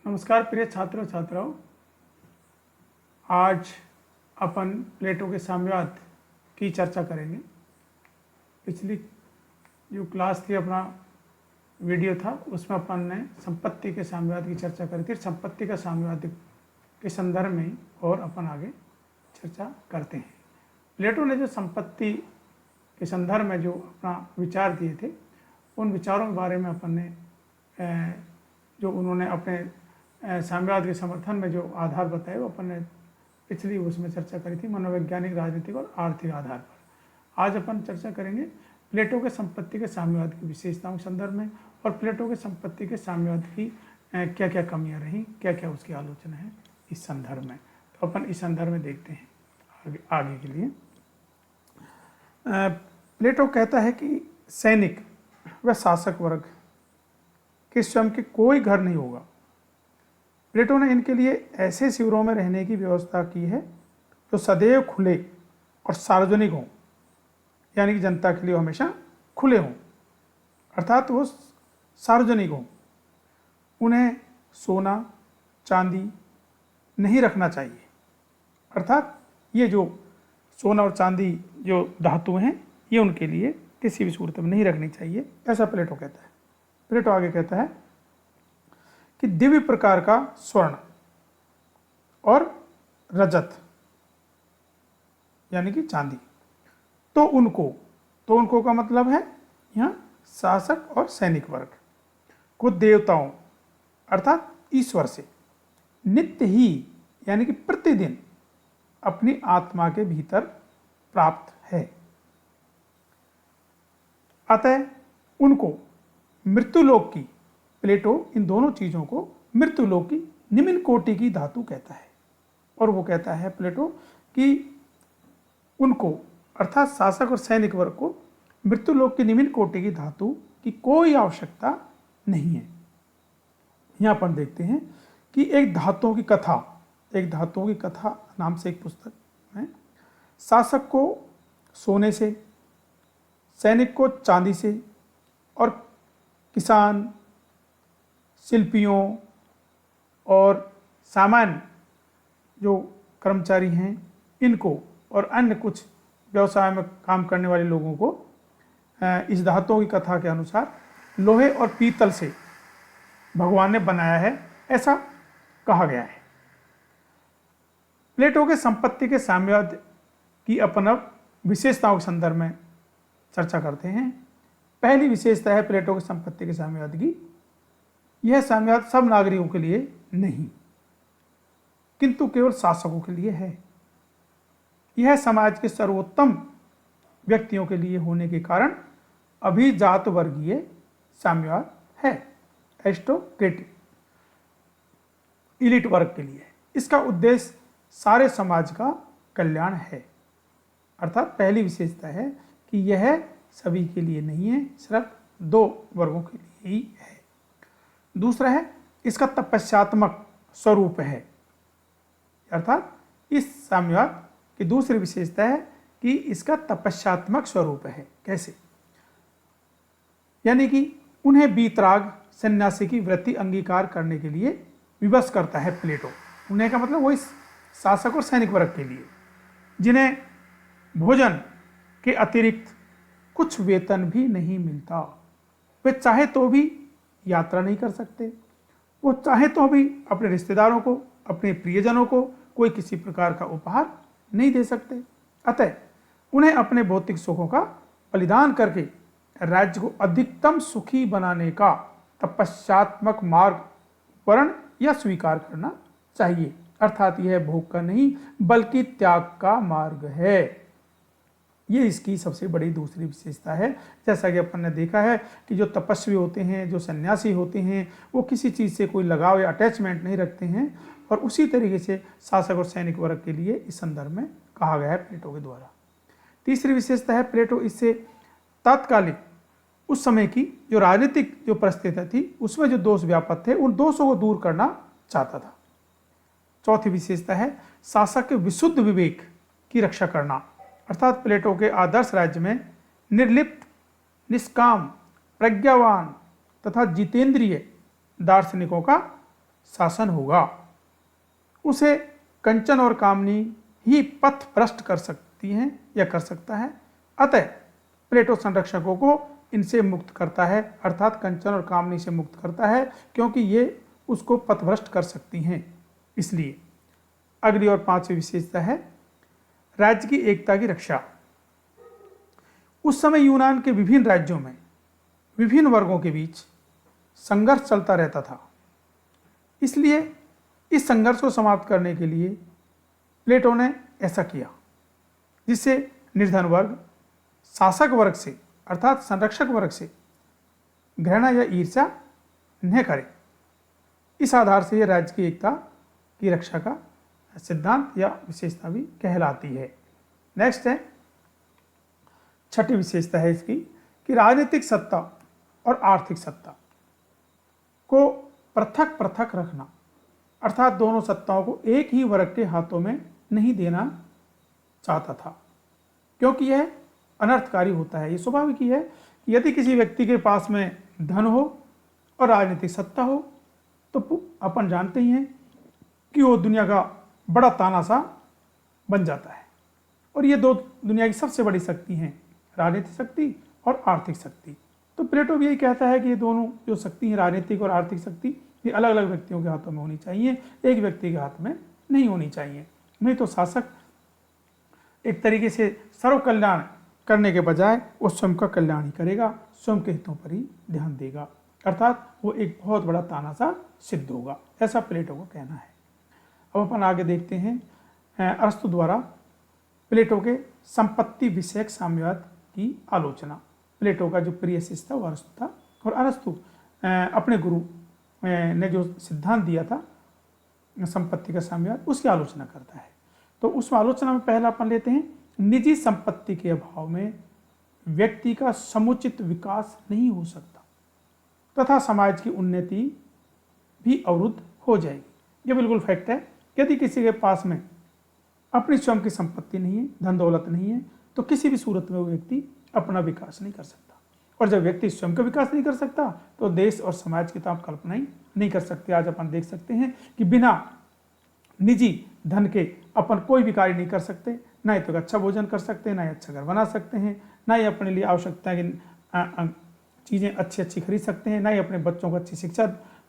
नमस्कार प्रिय छात्रों छात्राओं। आज अपन प्लेटो के साम्यवाद की चर्चा करेंगे। पिछली जो क्लास थी, अपना वीडियो था, उसमें अपन ने संपत्ति के साम्यवाद की चर्चा करी थी। संपत्ति का साम्यवाद के संदर्भ में और अपन आगे चर्चा करते हैं। प्लेटो ने जो संपत्ति के संदर्भ में जो अपना विचार दिए थे, उन विचारों के बारे में अपन ने जो उन्होंने अपने साम्यवाद के समर्थन में जो आधार बताए, वो अपन ने पिछली उसमें चर्चा करी थी, मनोवैज्ञानिक, राजनीतिक और आर्थिक आधार पर। आज अपन चर्चा करेंगे प्लेटो के संपत्ति के साम्यवाद की विशेषताओं के संदर्भ में और प्लेटो के संपत्ति के साम्यवाद की क्या क्या कमियां रहीं, क्या क्या उसकी आलोचना है इस संदर्भ में। तो अपन इस संदर्भ में देखते हैं आगे के लिए। प्लेटो कहता है कि सैनिक व शासक वर्ग के स्वयं के कोई घर नहीं होगा। प्लेटो ने इनके लिए ऐसे शिविरों में रहने की व्यवस्था की है जो सदैव खुले और सार्वजनिक हों, यानी कि जनता के लिए हमेशा खुले हों, अर्थात वो सार्वजनिक हों। उन्हें सोना चांदी नहीं रखना चाहिए, अर्थात ये जो सोना और चांदी जो धातु हैं, ये उनके लिए किसी भी सूरत में नहीं रखनी चाहिए, ऐसा प्लेटो कहता है। प्लेटो आगे कहता है कि दिव्य प्रकार का स्वर्ण और रजत यानी कि चांदी, तो उनको का मतलब है यहाँ शासक और सैनिक वर्ग को देवताओं अर्थात ईश्वर से नित्य ही यानी कि प्रतिदिन अपनी आत्मा के भीतर प्राप्त है। अतः उनको मृत्युलोक की, प्लेटो इन दोनों चीज़ों को मृत्युलोक की निम्न कोटि की धातु कहता है। और वो कहता है प्लेटो कि उनको अर्थात शासक और सैनिक वर्ग को मृत्युलोक की निम्न कोटि की धातु की कोई आवश्यकता नहीं है। यहाँ पर देखते हैं कि एक धातुओं की कथा नाम से एक पुस्तक है। शासक को सोने से, सैनिक को चांदी से और किसान, शिल्पियों और सामान्य जो कर्मचारी हैं इनको और अन्य कुछ व्यवसाय में काम करने वाले लोगों को इस धातुओं की कथा के अनुसार लोहे और पीतल से भगवान ने बनाया है, ऐसा कहा गया है। प्लेटो के संपत्ति के साम्यवाद की अपन अब विशेषताओं के संदर्भ में चर्चा करते हैं। पहली विशेषता है प्लेटो के संपत्ति के साम्यवाद की, यह साम्यवाद सब नागरिकों के लिए नहीं किंतु केवल शासकों के लिए है। यह समाज के सर्वोत्तम व्यक्तियों के लिए होने के कारण अभिजात वर्गीय साम्यवाद है, एरिस्टोक्रेटिक इलिट वर्ग के लिए। इसका उद्देश्य सारे समाज का कल्याण है। अर्थात पहली विशेषता है कि यह सभी के लिए नहीं है, सिर्फ दो वर्गों के लिए ही है। दूसरा है इसका तपस्यात्मक स्वरूप है, अर्थात इस साम्यवाद की दूसरी विशेषता है कि इसका तपस्यात्मक स्वरूप है। कैसे? यानी कि उन्हें बीतराग सन्यासी की वृत्ति अंगीकार करने के लिए विवश करता है प्लेटो। उन्हें का मतलब वही शासक और सैनिक वर्ग के लिए, जिन्हें भोजन के अतिरिक्त कुछ वेतन भी नहीं मिलता। वे चाहे तो भी यात्रा नहीं कर सकते, वो चाहे तो भी अपने रिश्तेदारों को, अपने प्रियजनों को कोई किसी प्रकार का उपहार नहीं दे सकते। अतः उन्हें अपने भौतिक सुखों का बलिदान करके राज्य को अधिकतम सुखी बनाने का तपस्यात्मक मार्ग वर्ण या स्वीकार करना चाहिए। अर्थात यह भोग का नहीं बल्कि त्याग का मार्ग है। ये इसकी सबसे बड़ी दूसरी विशेषता है। जैसा कि अपन ने देखा है कि जो तपस्वी होते हैं, जो सन्यासी होते हैं, वो किसी चीज़ से कोई लगाव या अटैचमेंट नहीं रखते हैं, और उसी तरीके से शासक और सैनिक वर्ग के लिए इस संदर्भ में कहा गया है प्लेटो के द्वारा। तीसरी विशेषता है प्लेटो इससे तात्कालिक उस समय की जो राजनीतिक जो परिस्थिति थी उसमें जो दोष व्यापक थे, उन दोषों को दूर करना चाहता था। चौथी विशेषता है शासक के विशुद्ध विवेक की रक्षा करना, अर्थात प्लेटो के आदर्श राज्य में निर्लिप्त, निष्काम, प्रज्ञावान तथा जितेंद्रिय दार्शनिकों का शासन होगा। उसे कंचन और कामनी ही पथ भ्रष्ट कर सकती हैं या कर सकता है। अतः प्लेटो संरक्षकों को इनसे मुक्त करता है, अर्थात कंचन और कामनी से मुक्त करता है, क्योंकि ये उसको पथभ्रष्ट कर सकती हैं। इसलिए अगली और पांचवी विशेषता है राज्य की एकता की रक्षा। उस समय यूनान के विभिन्न राज्यों में विभिन्न वर्गों के बीच संघर्ष चलता रहता था। इसलिए इस संघर्ष को समाप्त करने के लिए प्लेटो ने ऐसा किया जिससे निर्धन वर्ग शासक वर्ग से अर्थात संरक्षक वर्ग से घृणा या ईर्ष्या न करे। इस आधार से यह राज्य की एकता की रक्षा का सिद्धांत या विशेषता भी कहलाती है। नेक्स्ट है छठी विशेषता है इसकी कि राजनीतिक सत्ता और आर्थिक सत्ता को पृथक पृथक रखना, अर्थात दोनों सत्ताओं को एक ही वर्ग के हाथों में नहीं देना चाहता था, क्योंकि यह अनर्थकारी होता है। ये स्वाभाविक ही है कि यदि किसी व्यक्ति के पास में धन हो और राजनीतिक सत्ता हो तो अपन जानते ही हैं कि वो दुनिया का बड़ा तानाशाह बन जाता है। और ये दो दुनिया की सबसे बड़ी शक्ति हैं, राजनीतिक शक्ति और आर्थिक शक्ति। तो प्लेटो भी यही कहता है कि ये दोनों जो शक्ति हैं, राजनीतिक और आर्थिक शक्ति, ये अलग अलग व्यक्तियों के हाथों में होनी चाहिए, एक व्यक्ति के हाथ में नहीं होनी चाहिए। नहीं तो शासक एक तरीके से सर्व कल्याण करने के बजाय वो स्वयं का कल्याण ही करेगा, स्वयं के हितों पर ही ध्यान देगा, अर्थात वो एक बहुत बड़ा तानाशाह सिद्ध होगा, ऐसा प्लेटो का कहना है। अब अपन आगे देखते हैं अरस्तु द्वारा प्लेटो के संपत्ति विषयक साम्यवाद की आलोचना। प्लेटो का जो प्रिय शिष्य था वो अरस्तु था, और अरस्तु अपने गुरु ने जो सिद्धांत दिया था संपत्ति का साम्यवाद, उसकी आलोचना करता है। तो उस आलोचना में पहला अपन लेते हैं, निजी संपत्ति के अभाव में व्यक्ति का समुचित विकास नहीं हो सकता तथा समाज की उन्नति भी अवरुद्ध हो जाएगी। ये बिल्कुल फैक्ट है। यदि किसी के पास में अपनी स्वयं की संपत्ति नहीं है, धन दौलत नहीं है, तो किसी भी सूरत में वो व्यक्ति अपना विकास नहीं कर सकता। और जब व्यक्ति स्वयं का विकास नहीं कर सकता तो देश और समाज की तो आप कल्पना ही नहीं कर सकते। आज अपन देख सकते हैं कि बिना निजी धन के अपन कोई भी कार्य नहीं कर सकते, ना ही तो अच्छा भोजन कर सकते हैं, ना ही अच्छा घर बना सकते हैं, ना ही अपने लिए आवश्यकता की चीज़ें अच्छी अच्छी खरीद सकते हैं, ना ही अपने बच्चों को अच्छी शिक्षा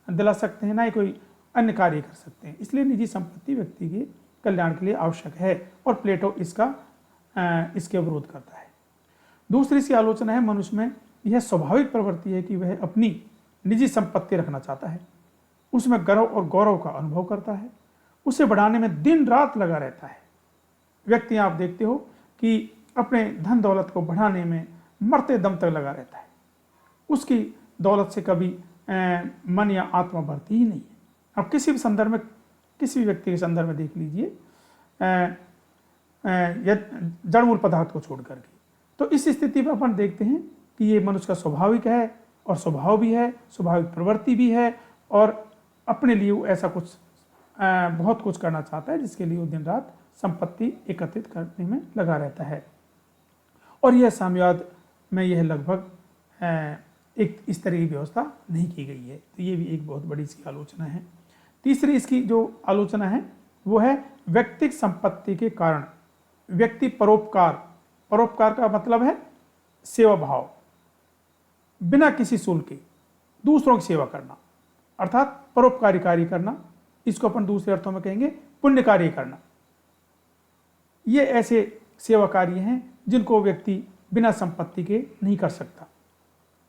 दिला सकते हैं, ना ही कोई अन्य कार्य कर सकते हैं। इसलिए निजी संपत्ति व्यक्ति के कल्याण के लिए आवश्यक है, और प्लेटो इसके विरोध करता है। दूसरी सी आलोचना है, मनुष्य में यह स्वाभाविक प्रवृत्ति है कि वह अपनी निजी संपत्ति रखना चाहता है, उसमें गर्व और गौरव का अनुभव करता है, उसे बढ़ाने में दिन रात लगा रहता है। व्यक्ति आप देखते हो कि अपने धन दौलत को बढ़ाने में मरते दम तक लगा रहता है, उसकी दौलत से कभी मन या आत्मा बढ़ती ही नहीं है। अब किसी भी संदर्भ में, किसी भी व्यक्ति के संदर्भ में देख लीजिए, जड़मूल पदार्थ को छोड़ करके, तो इस स्थिति में अपन देखते हैं कि ये मनुष्य का स्वाभाविक है और स्वभाव भी है, स्वाभाविक प्रवृत्ति भी है, और अपने लिए वो ऐसा कुछ बहुत कुछ करना चाहता है जिसके लिए वो दिन रात संपत्ति एकत्रित करने में लगा रहता है। और यह साम्यवाद में यह लगभग एक इस तरह की व्यवस्था नहीं की गई है। तो ये भी एक बहुत बड़ी इसकी आलोचना है। तीसरी इसकी जो आलोचना है वो है व्यक्तिगत संपत्ति के कारण व्यक्ति परोपकार का मतलब है सेवा भाव, बिना किसी शुल्क के दूसरों की सेवा करना, अर्थात परोपकारी कार्य करना। इसको अपन दूसरे अर्थों में कहेंगे पुण्य कार्य करना। ये ऐसे सेवा कार्य हैं जिनको व्यक्ति बिना संपत्ति के नहीं कर सकता,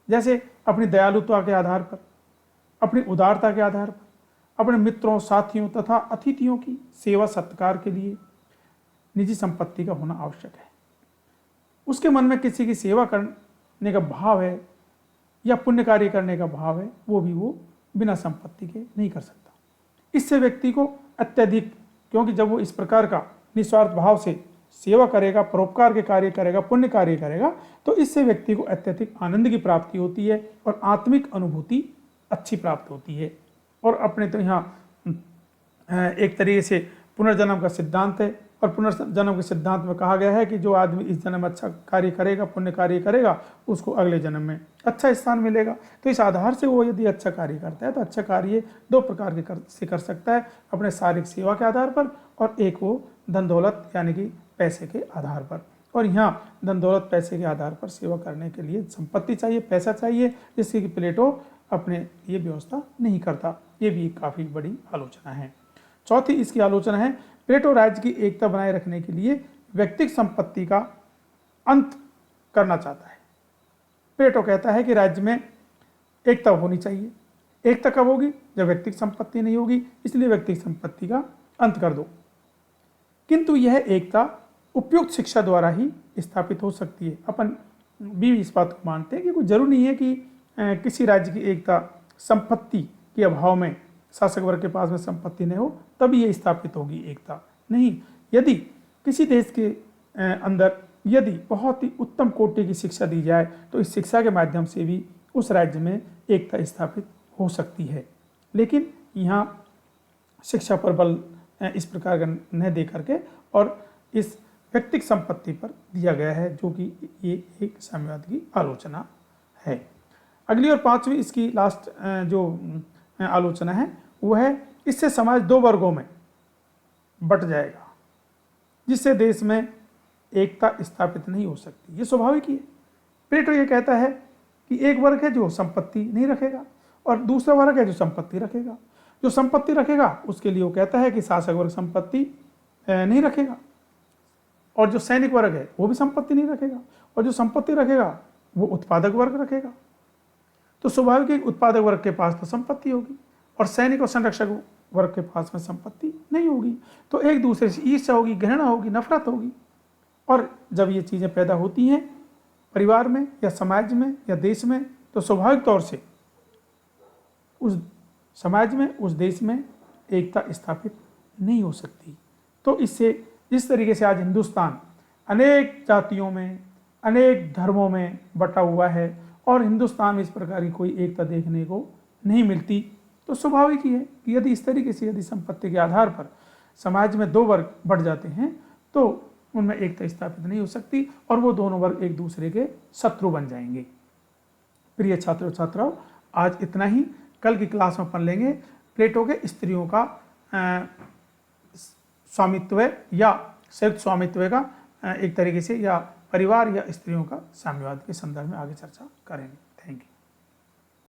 जैसे अपनी दयालुता के आधार पर, अपनी उदारता के आधार पर, अपने मित्रों, साथियों तथा अतिथियों की सेवा सत्कार के लिए निजी संपत्ति का होना आवश्यक है। उसके मन में किसी की सेवा करने का भाव है या पुण्य कार्य करने का भाव है, वो बिना संपत्ति के नहीं कर सकता। इससे व्यक्ति को अत्यधिक, क्योंकि जब वो इस प्रकार का निस्वार्थ भाव से सेवा करेगा, परोपकार के कार्य करेगा, पुण्य कार्य करेगा, तो इससे व्यक्ति को अत्यधिक आनंद की प्राप्ति होती है और आत्मिक अनुभूति अच्छी प्राप्त होती है। और अपने तो यहाँ एक तरीके से पुनर्जन्म का सिद्धांत है और पुनर्जन्म के सिद्धांत में कहा गया है कि जो आदमी इस जन्म में अच्छा कार्य करेगा, पुण्य कार्य करेगा, उसको अगले जन्म में अच्छा स्थान मिलेगा। तो इस आधार से वो यदि अच्छा कार्य करता है तो अच्छा कार्य दो प्रकार के से कर सकता है, अपने शारीरिक सेवा के आधार पर और एक वो धन दौलत यानी कि पैसे के आधार पर। और यहाँ धन दौलत पैसे के आधार पर सेवा करने के लिए संपत्ति चाहिए, पैसा चाहिए, जिसकी कि प्लेटो अपने ये व्यवस्था नहीं करता। ये भी काफ़ी बड़ी आलोचना है। चौथी इसकी आलोचना है, प्लेटो राज्य की एकता बनाए रखने के लिए व्यक्तिगत संपत्ति का अंत करना चाहता है। प्लेटो कहता है कि राज्य में एकता होनी चाहिए। एकता कब होगी? जब व्यक्तिगत संपत्ति नहीं होगी, इसलिए व्यक्तिगत संपत्ति का अंत कर दो। किंतु यह एकता उपयुक्त शिक्षा द्वारा ही स्थापित हो सकती है। अपन भी इस बात को मानते हैं कि कोई जरूरी नहीं है कि किसी राज्य की एकता संपत्ति के अभाव में, शासक वर्ग के पास में संपत्ति नहीं हो तभी ये स्थापित होगी एकता। नहीं, यदि किसी देश के अंदर यदि बहुत ही उत्तम कोटि की शिक्षा दी जाए तो इस शिक्षा के माध्यम से भी उस राज्य में एकता स्थापित हो सकती है। लेकिन यहाँ शिक्षा पर बल इस प्रकार का न दे करके और इस व्यक्तिगत संपत्ति पर दिया गया है, जो कि ये एक साम्यवाद की आलोचना है। अगली और पांचवी इसकी लास्ट जो आलोचना है वो है, इससे समाज दो वर्गों में बट जाएगा, जिससे देश में एकता स्थापित नहीं हो सकती। ये स्वाभाविक ही है। प्लेटो ये कहता है कि एक वर्ग है जो संपत्ति नहीं रखेगा और दूसरा वर्ग है जो संपत्ति रखेगा। जो संपत्ति रखेगा उसके लिए वो कहता है कि शासक वर्ग संपत्ति नहीं रखेगा, और जो सैनिक वर्ग है वो भी संपत्ति नहीं रखेगा, और जो संपत्ति रखेगा वो उत्पादक वर्ग रखेगा। तो स्वाभाविक है उत्पादक वर्ग के पास तो संपत्ति होगी और सैनिक और संरक्षक वर्ग के पास में संपत्ति नहीं होगी। तो एक दूसरे से ईर्ष्या होगी, घृणा होगी, नफरत होगी। और जब ये चीज़ें पैदा होती हैं परिवार में या समाज में या देश में, तो स्वाभाविक तौर से उस समाज में, उस देश में एकता स्थापित नहीं हो सकती। तो इससे जिस तरीके से आज हिंदुस्तान अनेक जातियों में, अनेक धर्मों में बटा हुआ है और हिंदुस्तान में इस प्रकार की कोई एकता देखने को नहीं मिलती, तो स्वाभाविक ही है कि यदि इस तरीके से यदि संपत्ति के आधार पर समाज में दो वर्ग बढ़ जाते हैं तो उनमें एकता स्थापित नहीं हो सकती और वो दोनों वर्ग एक दूसरे के शत्रु बन जाएंगे। प्रिय छात्रों छात्राओं, आज इतना ही। कल की क्लास में पढ़ लेंगे प्लेटो के स्त्रियों का स्वामित्व या संयुक्त स्वामित्व का एक तरीके से, या परिवार या स्त्रियों का साम्यवाद के संदर्भ में आगे चर्चा करेंगे।